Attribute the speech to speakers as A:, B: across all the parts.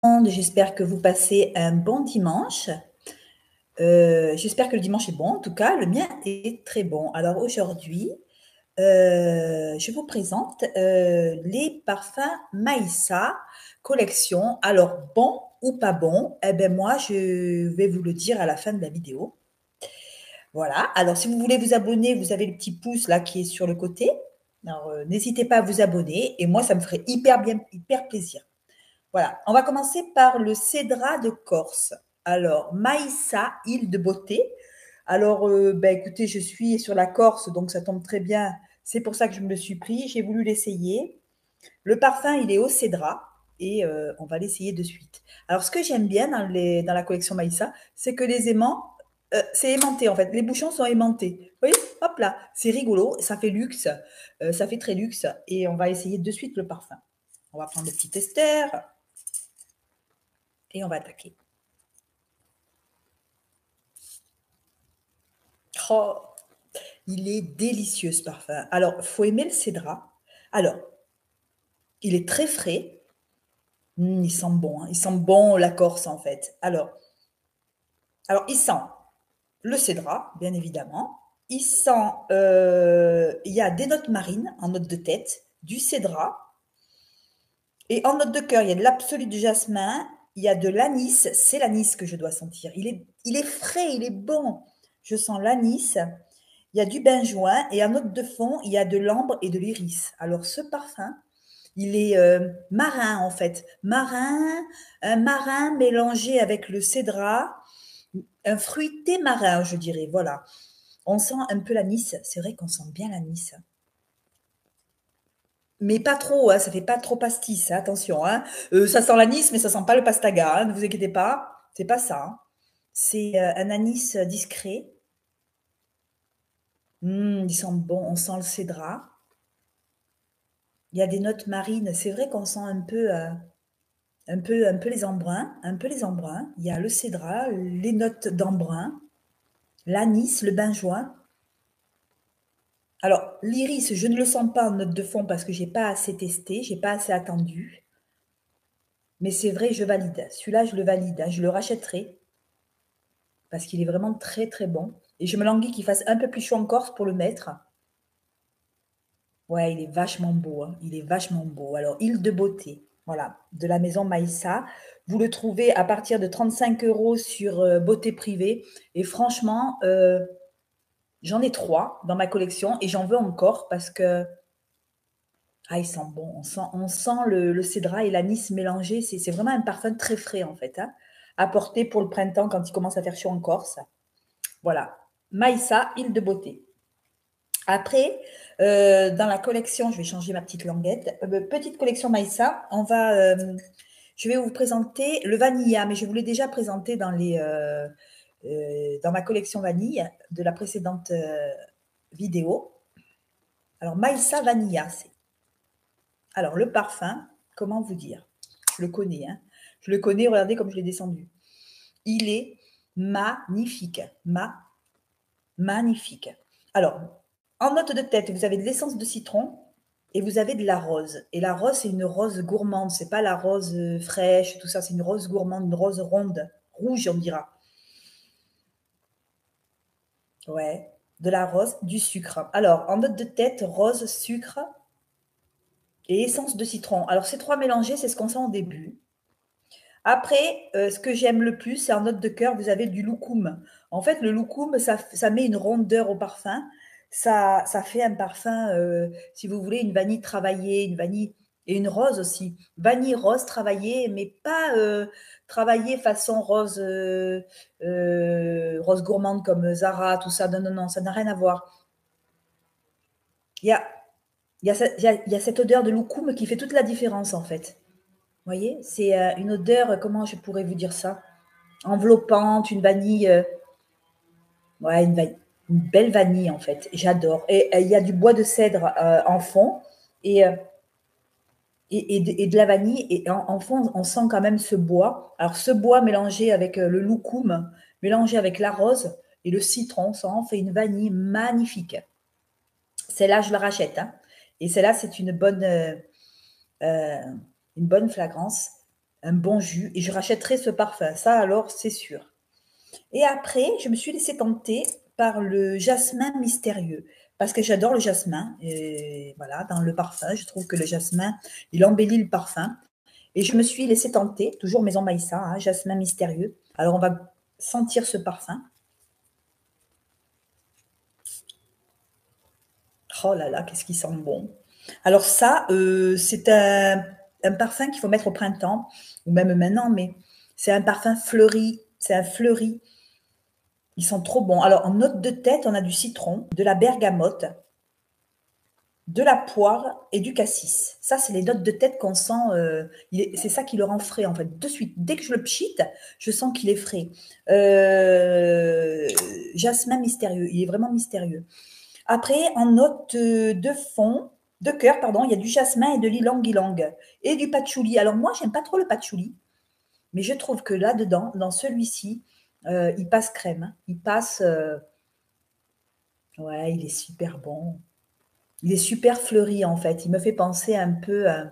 A: J'espère que vous passez un bon dimanche. J'espère que le dimanche est bon. En tout cas, le mien est très bon. Alors aujourd'hui, je vous présente les parfums Maïssa collection. Alors bon ou pas bon, eh ben moi je vais vous le dire à la fin de la vidéo. Voilà. Alors si vous voulez vous abonner, vous avez le petit pouce là qui est sur le côté. Alors n'hésitez pas à vous abonner et moi ça me ferait hyper plaisir. Voilà, on va commencer par le cédra de Corse. Alors, Maïssa, île de beauté. Alors, ben, écoutez, je suis sur la Corse, donc ça tombe très bien. C'est pour ça que je me le suis pris. J'ai voulu l'essayer. Le parfum, il est au cédra et on va l'essayer de suite. Alors, ce que j'aime bien dans la collection Maïssa, c'est que les aimants, c'est aimanté en fait. Les bouchons sont aimantés. Vous voyez, hop là, c'est rigolo, ça fait luxe, ça fait très luxe et on va essayer de suite le parfum. On va prendre le petit testeur et on va attaquer. Oh, il est délicieux ce parfum. Alors, il faut aimer le cédra. Alors, il est très frais. Il sent bon, hein. Il sent bon la Corse en fait. Alors il sent le cédra, bien évidemment. Il sent, il y a des notes marines en note de tête, du cédra. Et en note de cœur, il y a de l'absolu du jasmin, il y a de l'anis. C'est l'anis que je dois sentir. Il est frais, il est bon. Je sens l'anis. Il y a du benjoin et en note de fond, il y a de l'ambre et de l'iris. Alors ce parfum, il est marin en fait. Un marin mélangé avec le cédra, un fruité marin, je dirais. Voilà. On sent un peu l'anis. C'est vrai qu'on sent bien l'anis. Mais pas trop, hein, ça fait pas trop pastis, hein, attention. Hein. Ça sent l'anis, mais ça sent pas le pastaga, hein, ne vous inquiétez pas. C'est pas ça. Hein. C'est un anis discret. Il sent bon, on sent le cédra. Il y a des notes marines. C'est vrai qu'on sent un peu les embruns, un peu les embruns. Il y a le cédra, les notes d'embrun, l'anis, le benjoin. Alors, l'iris, je ne le sens pas en note de fond parce que j'ai pas assez testé, j'ai pas assez attendu. Mais c'est vrai, je valide. Celui-là, je le valide. Hein. Je le rachèterai parce qu'il est vraiment très très bon. Et je me languis qu'il fasse un peu plus chaud en Corse pour le mettre. Ouais, il est vachement beau. Hein. Il est vachement beau. Alors, île de beauté. Voilà, de la maison Maïssa. Vous le trouvez à partir de 35 € sur Beauté Privée. Et franchement, j'en ai 3 dans ma collection et j'en veux encore parce que ah, il sent bon. On sent le cédra et l'anis mélangés. C'est vraiment un parfum très frais en fait. Hein, à porter pour le printemps quand il commence à faire chaud en Corse. Voilà. Maïssa, île de beauté. Après, dans la collection, je vais changer ma petite languette. Petite collection Maïssa, je vais vous présenter le vanilla, mais je vous l'ai déjà présenté dans ma collection vanille de la précédente vidéo. Alors, Maïssa Vanilla, c'est. Alors, le parfum, comment vous dire? Je le connais, hein. Je le connais, regardez comme je l'ai descendu. Il est magnifique. Magnifique. Alors, en note de tête, vous avez de l'essence de citron et vous avez de la rose. Et la rose, c'est une rose gourmande. C'est pas la rose fraîche, tout ça. C'est une rose gourmande, une rose ronde, rouge, on dira. Ouais, de la rose, du sucre. Alors, en note de tête, rose, sucre et essence de citron. Alors, ces trois mélangés, c'est ce qu'on sent au début. Après, ce que j'aime le plus, c'est en note de cœur, vous avez du loukoum. En fait, le loukoum, ça met une rondeur au parfum. Ça fait un parfum, si vous voulez, une vanille travaillée, une vanille et une rose aussi. Vanille rose travaillée, mais pas travaillée façon rose, rose gourmande comme Zara, tout ça. Non, non, non, ça n'a rien à voir. Il y a, il y a cette odeur de loukoum qui fait toute la différence, en fait. Vous voyez, c'est une odeur, comment je pourrais vous dire ça? Enveloppante, une vanille, ouais, une belle vanille en fait. J'adore. Et il y a du bois de cèdre en fond et, et de la vanille. Et en fond, on sent quand même ce bois. Alors, ce bois mélangé avec le loukoum, mélangé avec la rose et le citron, ça en fait une vanille magnifique. Celle-là, je la rachète. Hein. Et celle-là, c'est euh, une bonne fragrance. un bon jus et je rachèterai ce parfum. Ça, alors, c'est sûr. Et après, je me suis laissée tenter par le jasmin mystérieux parce que j'adore le jasmin. Et voilà, dans le parfum, je trouve que le jasmin, il embellit le parfum. Et je me suis laissée tenter, toujours Maison Maïssa, hein, jasmin mystérieux. Alors, on va sentir ce parfum. Oh là là, qu'est-ce qui sent bon. Alors ça, c'est un parfum qu'il faut mettre au printemps, ou même maintenant, mais c'est un parfum fleuri. C'est un fleuri. Ils sont trop bons. Alors, en note de tête, on a du citron, de la bergamote, de la poire et du cassis. Ça, c'est les notes de tête qu'on sent. C'est ça qui le rend frais, en fait. De suite, dès que je le pchite, je sens qu'il est frais. Jasmin mystérieux. Il est vraiment mystérieux. Après, en note de fond, de cœur, pardon, il y a du jasmin et de l'ylang-ylang et du patchouli. Alors moi, j'aime pas trop le patchouli, mais je trouve que là-dedans, dans celui-ci, il passe crème. Hein. Il passe, ouais, il est super bon. Il est super fleuri en fait. Il me fait penser un peu à,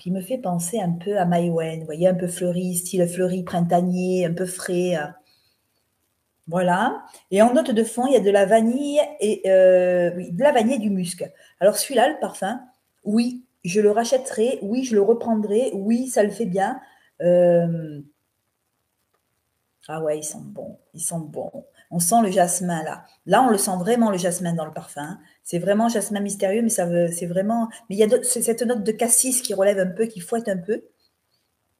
A: il me fait penser un peu à Maïwen. Vous voyez, un peu fleuri, style fleuri printanier, un peu frais. Voilà. Et en note de fond, il y a de la vanille et oui, de la vanille et du musc. Alors celui-là, le parfum, oui, je le rachèterai, oui, je le reprendrai, oui, ça le fait bien. Euh, ah ouais, ils sont bons, ils sont bons. On sent le jasmin là. Là, on le sent vraiment le jasmin dans le parfum. C'est vraiment jasmin mystérieux, mais c'est vraiment. Mais il y a c'est cette note de cassis qui relève un peu, qui fouette un peu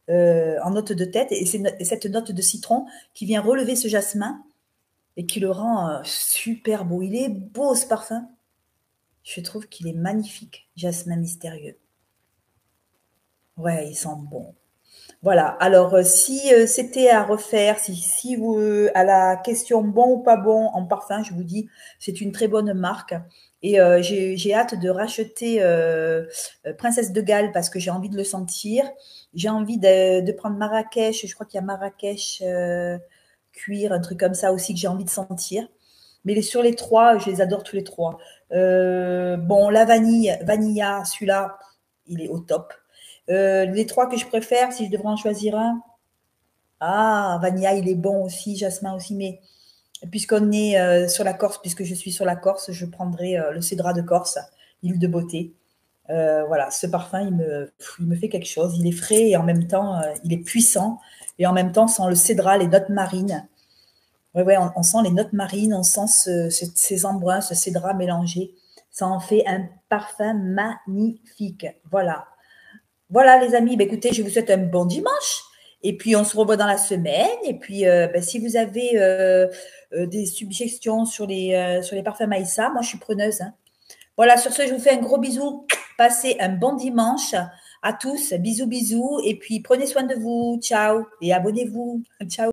A: en note de tête, et c'est et cette note de citron qui vient relever ce jasmin et qui le rend super beau. Il est beau ce parfum. Je trouve qu'il est magnifique, jasmin mystérieux. Ouais, il sent bon. Voilà. Alors, si c'était à refaire, si vous, à la question bon ou pas bon en parfum, je vous dis, c'est une très bonne marque. Et j'ai hâte de racheter Princesse de Galles parce que j'ai envie de le sentir. J'ai envie de prendre Marrakech. Je crois qu'il y a Marrakech cuir, un truc comme ça aussi que j'ai envie de sentir. Mais sur les trois, je les adore tous les trois. Bon, la vanille, Vanilla, celui-là, il est au top. Les trois que je préfère, si je devrais en choisir un, ah, Vanilla, il est bon aussi, Jasmin aussi, mais puisqu'on est sur la Corse, puisque je suis sur la Corse, je prendrai le Cédra de Corse, l'huile de beauté. Voilà, ce parfum, il me fait quelque chose. Il est frais et en même temps, il est puissant. Et en même temps, sans le cédra, les notes marines. Ouais, ouais, on sent les notes marines, on sent ces embruns, ce cédra mélangé. Ça en fait un parfum magnifique. Voilà. Voilà, les amis. Bah, écoutez, je vous souhaite un bon dimanche. Et puis, on se revoit dans la semaine. Et puis, bah, si vous avez des suggestions sur les parfums Maïssa, moi, je suis preneuse. Hein. Voilà, sur ce, je vous fais un gros bisou. Passez un bon dimanche à tous. Bisous, bisous. Et puis, prenez soin de vous. Ciao. Et abonnez-vous. Ciao.